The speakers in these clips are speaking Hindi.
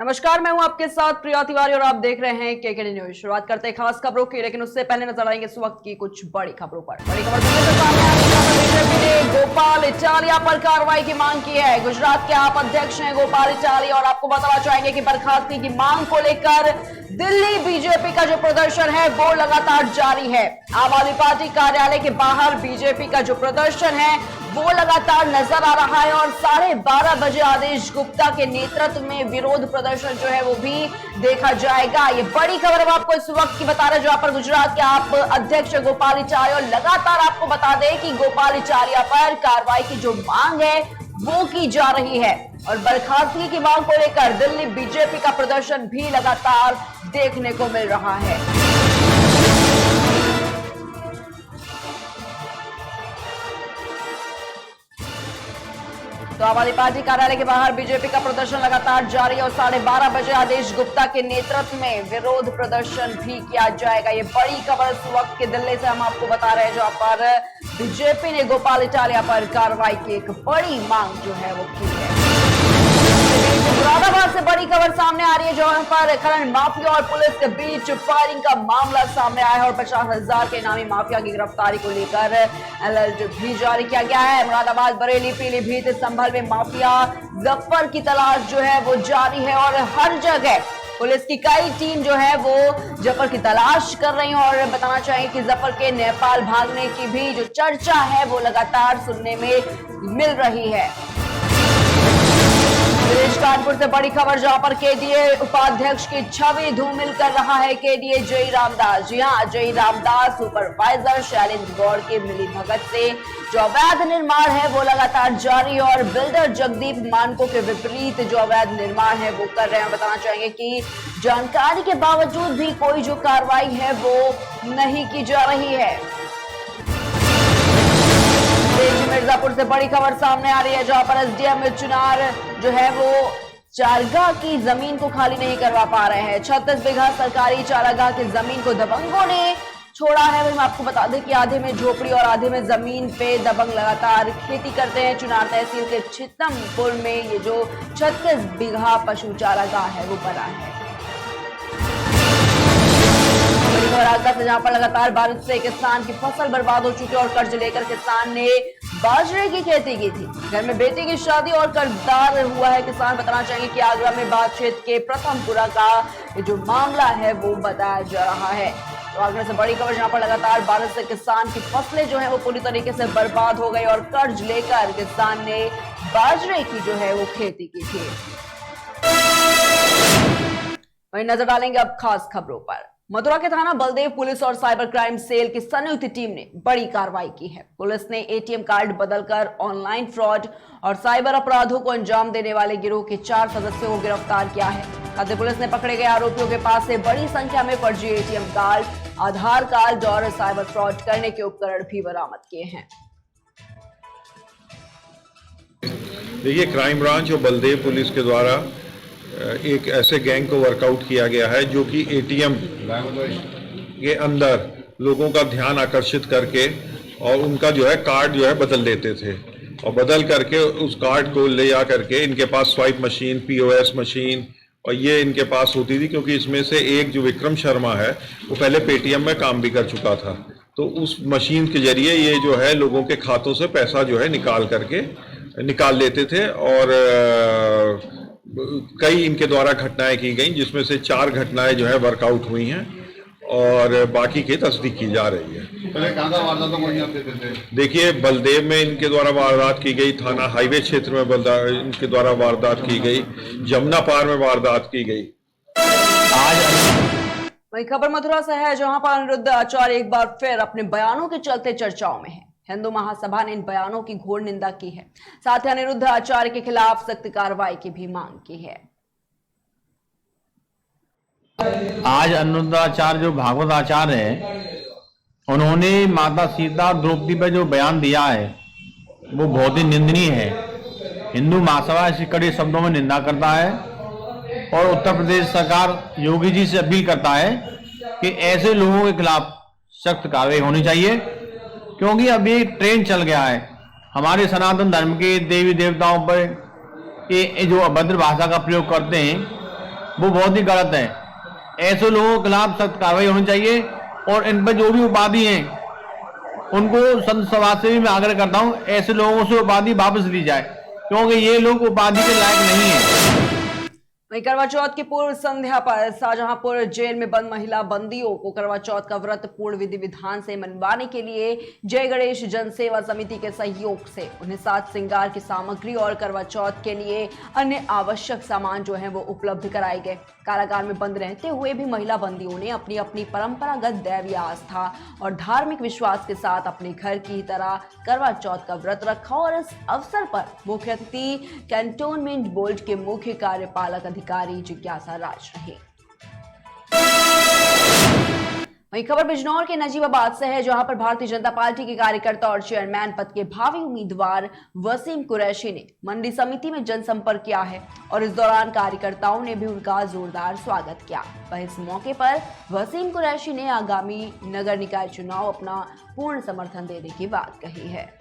नमस्कार, मैं हूं आपके साथ प्रिया तिवारी और आप देख रहे हैं केकेडी न्यूज। शुरुआत करते हैं खास खबरों की, लेकिन उससे पहले नजर आएंगे इस वक्त की कुछ बड़ी खबरों पर। बड़ी खबर बीजेपी ने गोपाल इटालिया पर कार्रवाई की मांग की है। गुजरात के आप अध्यक्ष हैं गोपाल इटालिया और आपको बताना चाहेंगे कि बर्खास्तगी की मांग को लेकर दिल्ली बीजेपी का जो प्रदर्शन है वो लगातार जारी है। आम आदमी पार्टी कार्यालय के बाहर बीजेपी का जो प्रदर्शन है वो लगातार नजर आ रहा है और 12:30 बजे आदेश गुप्ता के नेतृत्व में विरोध प्रदर्शन जो है वो भी देखा जाएगा। ये बड़ी खबर हम आपको इस वक्त की बता रहे हैं, जहां पर गुजरात के आप अध्यक्ष गोपाल इटालिया, और लगातार आपको बता दें कि गोपाल इटालिया पर कार्रवाई की जो मांग है वो की जा रही है और बर्खास्तगी की मांग को लेकर दिल्ली बीजेपी का प्रदर्शन भी लगातार देखने को मिल रहा है। तो आम आदमी पार्टी कार्यालय के बाहर बीजेपी का प्रदर्शन लगातार जारी है और 12:30 बजे आदेश गुप्ता के नेतृत्व में विरोध प्रदर्शन भी किया जाएगा। ये बड़ी खबर इस वक्त के दिल्ली से हम आपको बता रहे हैं, जहां पर बीजेपी ने गोपाल इटालिया पर कार्रवाई की एक बड़ी मांग जो है वो की है। मुरादाबाद से बड़ी खबर सामने आ रही है, जहां पर खनन माफिया और पुलिस के बीच फायरिंग का मामला सामने आया है और 50,000 के इनामी माफिया की गिरफ्तारी को लेकर अलर्ट भी जारी किया गया है। मुरादाबाद, बरेली, पीलीभीत, संभल में माफिया जफर की तलाश जो है वो जारी है और हर जगह पुलिस की कई टीम जो है वो जफर की तलाश कर रही है और बताना चाहिए कि जफर के नेपाल भागने की भी जो चर्चा है वो लगातार सुनने में मिल रही है। विदेश कानपुर से बड़ी खबर, जहां पर केडीए उपाध्यक्ष की छवि धूमिल कर रहा है केडीए जय रामदास। जी हां, जय रामदास सुपरवाइजर शैलेंद्र गौड़ के मिली भगत से जो अवैध निर्माण है वो लगातार जारी है और बिल्डर जगदीप मानको के विपरीत जो अवैध निर्माण है वो कर रहे हैं। बताना चाहेंगे कि जानकारी के बावजूद भी कोई जो कार्रवाई है वो नहीं की जा रही है। मिर्जापुर से बड़ी खबर सामने आ रही है, जहां पर एसडीएम चुनार जो है वो चारागाह की जमीन को खाली नहीं करवा पा रहे हैं। 36 बीघा सरकारी चारागाह की जमीन को दबंगों ने छोड़ा है। वहीं आपको बता दें कि आधे में झोपड़ी और आधे में जमीन पे दबंग लगातार खेती करते हैं। चुनार तहसील के छितमपुर में ये जो 36 बीघा पशु चारागाह है वो बना है। आगरा से, जहां पर लगातार बारिश से किसान की फसल बर्बाद हो चुकी है और कर्ज लेकर किसान ने बाजरे की खेती की थी। घर में बेटी की शादी और कर्जदार हुआ है किसान। बताना चाहिए कि आगरा में बाढ़ क्षेत्र के प्रथमपुरा का ये जो मामला है वो बताया जा रहा है। तो आगरा से बड़ी खबर, जहां पर लगातार बारिश से किसान की फसलें जो है वो पूरी तरीके से बर्बाद हो गई और कर्ज लेकर किसान ने बाजरे की जो है वो खेती की थी। वहीं नजर डालेंगे अब खास खबरों पर। मथुरा के थाना बलदेव पुलिस और साइबर क्राइम सेल की संयुक्त टीम ने बड़ी कार्रवाई की है। पुलिस ने एटीएम कार्ड बदलकर ऑनलाइन फ्रॉड और साइबर अपराधों को अंजाम देने वाले गिरोह के 4 सदस्यों को गिरफ्तार किया है। खाद्य पुलिस ने पकड़े गए आरोपियों के पास से बड़ी संख्या में फर्जी एटीएम कार्ड, आधार कार्ड और साइबर फ्रॉड करने के उपकरण भी बरामद किए हैं। देखिए, क्राइम ब्रांच और बलदेव पुलिस के द्वारा एक ऐसे गैंग को वर्कआउट किया गया है जो कि एटीएम के अंदर लोगों का ध्यान आकर्षित करके और उनका जो है कार्ड जो है बदल देते थे और बदल करके उस कार्ड को ले जा करके इनके पास स्वाइप मशीन, पीओएस मशीन और ये इनके पास होती थी, क्योंकि इसमें से एक जो विक्रम शर्मा है वो पहले पेटीएम में काम भी कर चुका था। तो उस मशीन के जरिए ये जो है लोगों के खातों से पैसा जो है निकाल लेते थे और कई इनके द्वारा घटनाएं की गई, जिसमें से 4 घटनाएं जो है वर्कआउट हुई हैं और बाकी की तस्दीक की जा रही है। देखिए, बलदेव में इनके द्वारा वारदात की गई, थाना हाईवे क्षेत्र में इनके द्वारा वारदात की गई, जमुना पार में वारदात की गई। वही खबर मथुरा से है, जहां पर अनिरुद्ध आचार्य एक बार फिर अपने बयानों के चलते चर्चाओं में है। हिंदू महासभा ने इन बयानों की घोर निंदा की है। साथ ही अनिरुद्ध आचार्य के खिलाफ सख्त कार्रवाई की भी मांग की है। आज अनिरुद्ध आचार्य जो भागवत आचार्य है, उन्होंने माता सीता और द्रौपदी पर जो बयान दिया है वो बहुत ही निंदनीय है। हिंदू महासभा इसकी कड़े शब्दों में निंदा करता है और उत्तर प्रदेश सरकार योगी जी से अपील करता है कि ऐसे लोगों के खिलाफ सख्त कार्रवाई होनी चाहिए, क्योंकि अब ये ट्रेंड चल गया है हमारे सनातन धर्म के देवी देवताओं पर, ये जो अभद्र भाषा का प्रयोग करते हैं वो बहुत ही गलत है। ऐसे लोगों के खिलाफ सख्त कार्रवाई होनी चाहिए और इन पर जो भी उपाधि हैं उनको संत समाज से भी मैं आग्रह करता हूं ऐसे लोगों से उपाधि वापस ली जाए, क्योंकि ये लोग उपाधि के लायक नहीं है। वहीं करवा चौथ की पूर्व संध्या पर शाहजहांपुर जेल में बंद महिला बंदियों को करवा चौथ का व्रत पूर्ण विधि विधान से मनवाने के लिए जय गणेश जन सेवा समिति के सहयोग से उन्हें साज श्रृंगार की सामग्री और करवा चौथ के लिए अन्य आवश्यक सामान जो है वो उपलब्ध कराए गए। कारागार में बंद रहते हुए भी महिला बंदियों ने अपनी अपनी परंपरागत दैवीय आस्था और धार्मिक विश्वास के साथ अपने घर की तरह करवा चौथ का व्रत रखा और इस अवसर पर मुख्य अतिथि कैंटोनमेंट बोर्ड के मुख्य कार्यपालक अधिकारी जिज्ञासा राज रहे। वहीं खबर बिजनौर के नजीबाबाद से है, जहां पर भारतीय जनता पार्टी के कार्यकर्ता और चेयरमैन पद के भावी उम्मीदवार वसीम कुरैशी ने मंडी समिति में जनसंपर्क किया है और इस दौरान कार्यकर्ताओं ने भी उनका जोरदार स्वागत किया। वहीं इस मौके पर वसीम कुरैशी ने आगामी नगर निकाय चुनाव अपना पूर्ण समर्थन देने की बात कही है।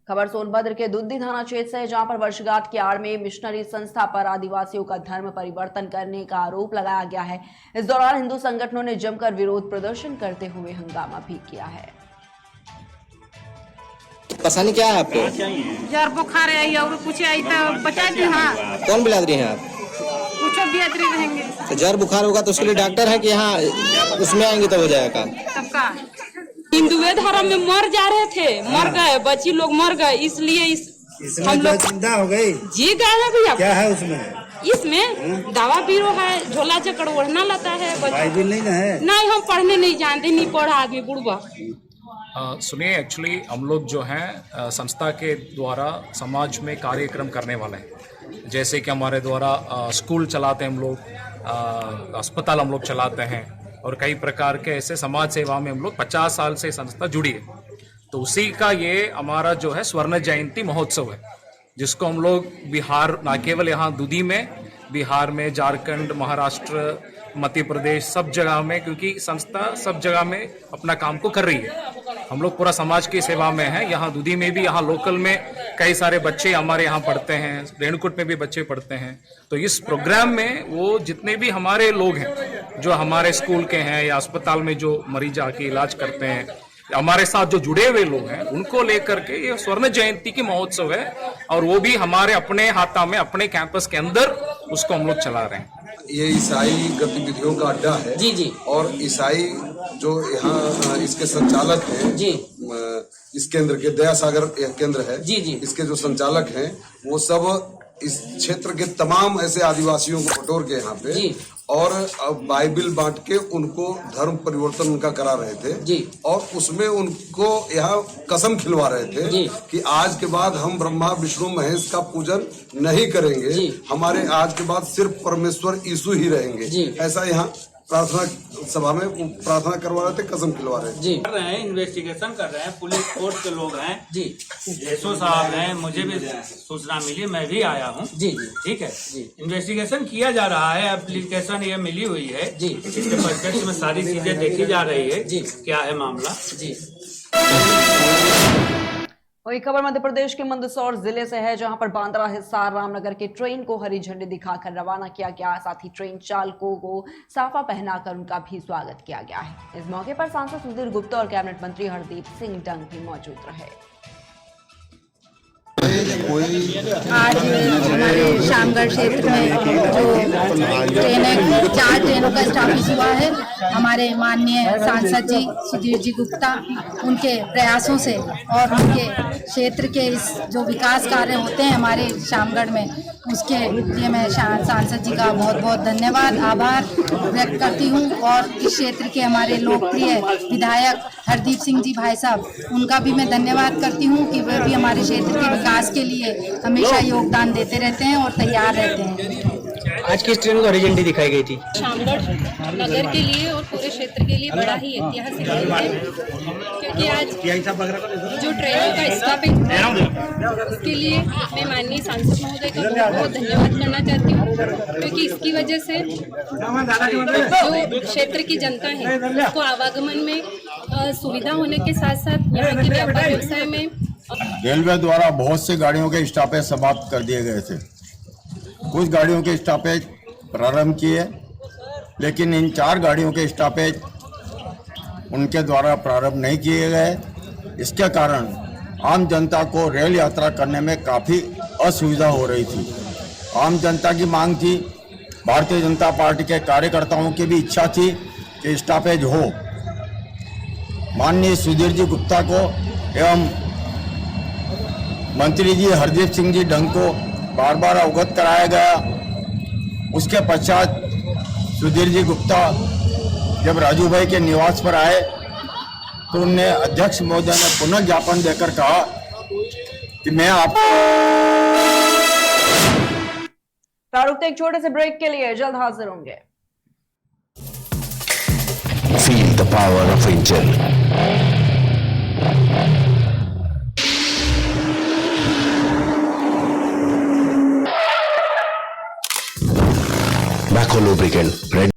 खबर सोनभद्र के दुद्दी थाना क्षेत्र से है, जहां पर वर्षगांठ की आड़ में मिशनरी संस्था पर आदिवासियों का धर्म परिवर्तन करने का आरोप लगाया गया है। इस दौरान हिंदू संगठनों ने जमकर विरोध प्रदर्शन करते हुए हंगामा भी किया है। परेशानी क्या है आपको? जर बुखार आई और कुछ आई तो बचा दी। हाँ, कौन बिरादरी है आप? कुछ बिरादरी रहेंगे। तो जर बुखार होगा तो उसके लिए डॉक्टर है कि यहाँ उसमें आएंगे तो हो जाएगा? सबका हिंदू धर्म में मर जा रहे थे, मर गए, बच्ची लोग मर गए, इसलिए हम लोग जिंदा हो गई। जी गए हैं भैया। क्या है उसमें? इसमें दवा बीरो है, झोला चक्कर ओढ़ना लाता है। बाइबिल नहीं है? नहीं, हम पढ़ने नहीं जानते, नहीं पढ़ा आदमी बुढ़वा। सुनिए, एक्चुअली हम लोग जो हैं संस्था के द्वारा समाज में कार्यक्रम करने वाले हैं। जैसे कि हमारे द्वारा स्कूल चलाते हैं हम लोग, अस्पताल हम लोग चलाते हैं और कई प्रकार के ऐसे समाज सेवा में हम लोग 50 साल से संस्था जुड़ी है। तो उसी का ये हमारा जो है स्वर्ण जयंती महोत्सव है, जिसको हम लोग बिहार, ना केवल यहाँ दुदी में, बिहार में, झारखंड, महाराष्ट्र, मध्य प्रदेश, सब जगह में, क्योंकि संस्था सब जगह में अपना काम को कर रही है। हम लोग पूरा समाज की सेवा में हैं। यहाँ दुदी में भी, यहाँ लोकल में कई सारे बच्चे हमारे यहाँ पढ़ते हैं, रेणुकूट में भी बच्चे पढ़ते हैं। तो इस प्रोग्राम में वो जितने भी हमारे लोग हैं जो हमारे स्कूल के हैं या अस्पताल में जो मरीज आके इलाज करते हैं, हमारे साथ जो जुड़े हुए लोग हैं, उनको लेकर के ये स्वर्ण जयंती की महोत्सव है और वो भी हमारे अपने हाथा में, अपने कैंपस के अंदर उसको हम लोग चला रहे हैं। ये ईसाई गतिविधियों का अड्डा है जी। और ईसाई जो यहाँ इसके संचालक हैं जी, इस केंद्र के दया सागर केंद्र है जी। इसके जो संचालक हैं वो सब इस क्षेत्र के तमाम ऐसे आदिवासियों को बटोर के यहाँ पे जी, और बाइबिल बांट के उनको धर्म परिवर्तन उनका करा रहे थे जी। और उसमें उनको यहाँ कसम खिलवा रहे थे जी। कि आज के बाद हम ब्रह्मा विष्णु महेश का पूजन नहीं करेंगे जी। हमारे आज के बाद सिर्फ परमेश्वर यीशु ही रहेंगे जी। ऐसा यहाँ प्रार्थना सभा में प्रार्थना करवा रहे थे, कसम खिलवा रहे थे जी। कर रहे हैं, इन्वेस्टिगेशन कर रहे हैं, पुलिस फोर्स के लोग हैं जी, एसओ साहब हैं, मुझे भी सूचना मिली, मैं भी आया हूँ जी। ठीक है जी। इन्वेस्टिगेशन किया जा रहा है, एप्लीकेशन ये मिली हुई है जी। इसके परिप्रेक्ष्य में सारी चीजें देखी जा रही है जी। क्या है मामला जी। वही खबर मध्य प्रदेश के मंदसौर जिले से है, जहां पर बांद्रा हिसार रामनगर की ट्रेन को हरी झंडी दिखाकर रवाना किया गया। साथ ही ट्रेन चालकों को साफा पहनाकर उनका भी स्वागत किया गया है। इस मौके पर सांसद सुधीर गुप्ता और कैबिनेट मंत्री हरदीप सिंह डंग भी मौजूद रहे। आज हमारे शामगढ़ क्षेत्र में जो ट्रेनें, 4 ट्रेनों का स्टॉपेज हुआ है, हमारे माननीय सांसद जी सुधीर जी गुप्ता उनके प्रयासों से और उनके क्षेत्र के इस जो विकास कार्य होते हैं हमारे शामगढ़ में, उसके लिए मैं सांसद जी का बहुत बहुत धन्यवाद, आभार व्यक्त करती हूँ। और इस क्षेत्र के हमारे लोकप्रिय विधायक हरदीप सिंह जी भाई साहब, उनका भी मैं धन्यवाद करती हूँ कि वे भी हमारे क्षेत्र के विकास के लिए हमेशा योगदान देते रहते हैं और तैयार रहते हैं। आज किस ट्रेन को हरी झंडी दिखाई गई थी? शामगढ़ नगर के लिए और पूरे क्षेत्र के लिए बड़ा ही ऐतिहासिक दिन है, क्योंकि आज जो ट्रेनों का स्टॉपेज है उसके लिए मैं माननीय सांसद महोदय का बहुत बहुत धन्यवाद करना चाहती हूँ, क्योंकि इसकी वजह से जो क्षेत्र की जनता है उसको आवागमन में सुविधा होने के साथ साथ यहाँ के व्यापार व्यवसाय में रेलवे द्वारा बहुत से गाड़ियों के स्टॉपेज समाप्त कर दिए गए थे कुछ गाड़ियों के स्टॉपेज प्रारंभ किए, लेकिन इन 4 गाड़ियों के स्टॉपेज उनके द्वारा प्रारंभ नहीं किए गए। इसके कारण आम जनता को रेल यात्रा करने में काफ़ी असुविधा हो रही थी। आम जनता की मांग थी, भारतीय जनता पार्टी के कार्यकर्ताओं की भी इच्छा थी कि स्टॉपेज हो। माननीय सुधीर जी गुप्ता को एवं मंत्री जी हरदीप सिंह जी डंग को बार बार अवगत कराया गया। उसके पश्चात सुधीर जी गुप्ता जब राजू भाई के निवास पर आए तो उनने अध्यक्ष महोदय ने पुनः ज्ञापन देकर कहा कि मैं आप रुकते एक छोटे से ब्रेक के लिए, जल्द हाजिर होंगे। Feel the power of angel. Baco lubricant.